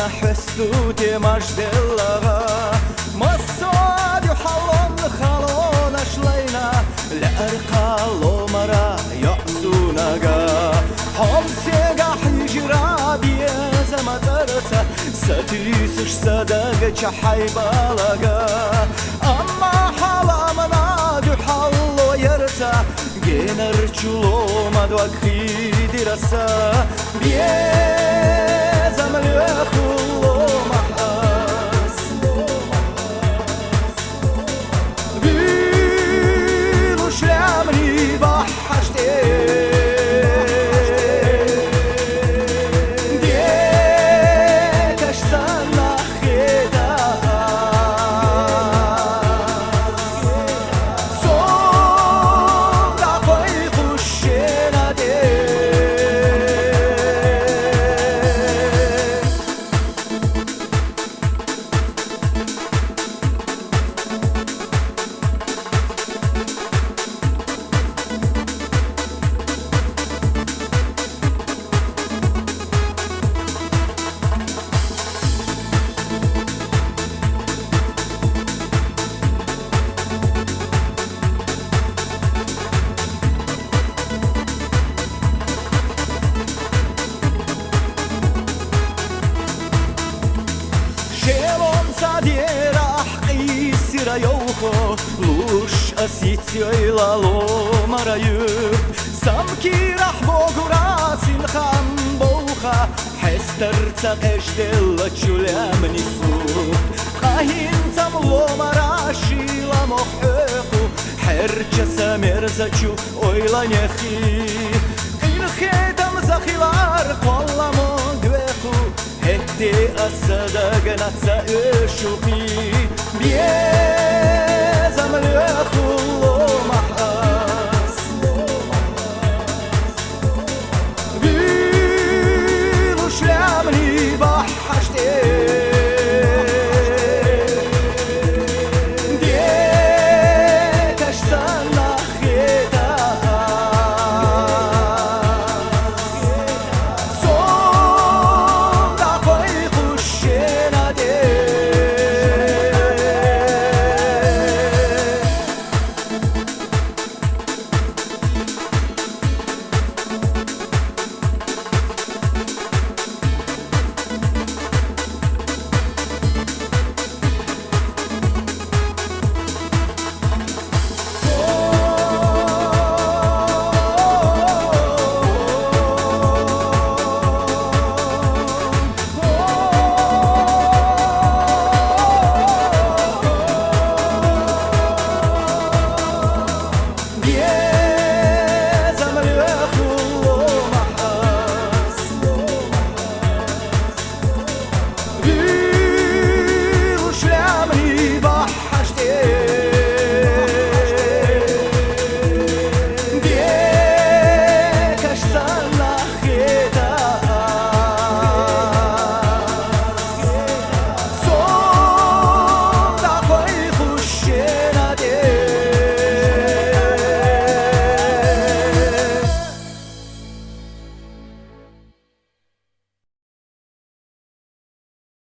حسدو تماش دلغا مصاد يحلون خلون اشلينا لأرقى لومرا يأسونغا هم سيغا حجرا بيزا مدرسة ستريسش صدق چحي بالغا أما حلامنا دحلو يرتا جينر چلو مدوك خيدي رسا بيزا مليخلو محاس بيلو شلامني بحشتي Йохо, луш асіцьой лало мараю Самки рахбогу расин хам боуха Хестер цaqeşdella чулям нису Қахин цам ломара шила мохеку Херча самерзачу ойла нехи Инхетам захилар қоламо гвеку Хетти асада гнаца ешуқи Бьезам леху ломаха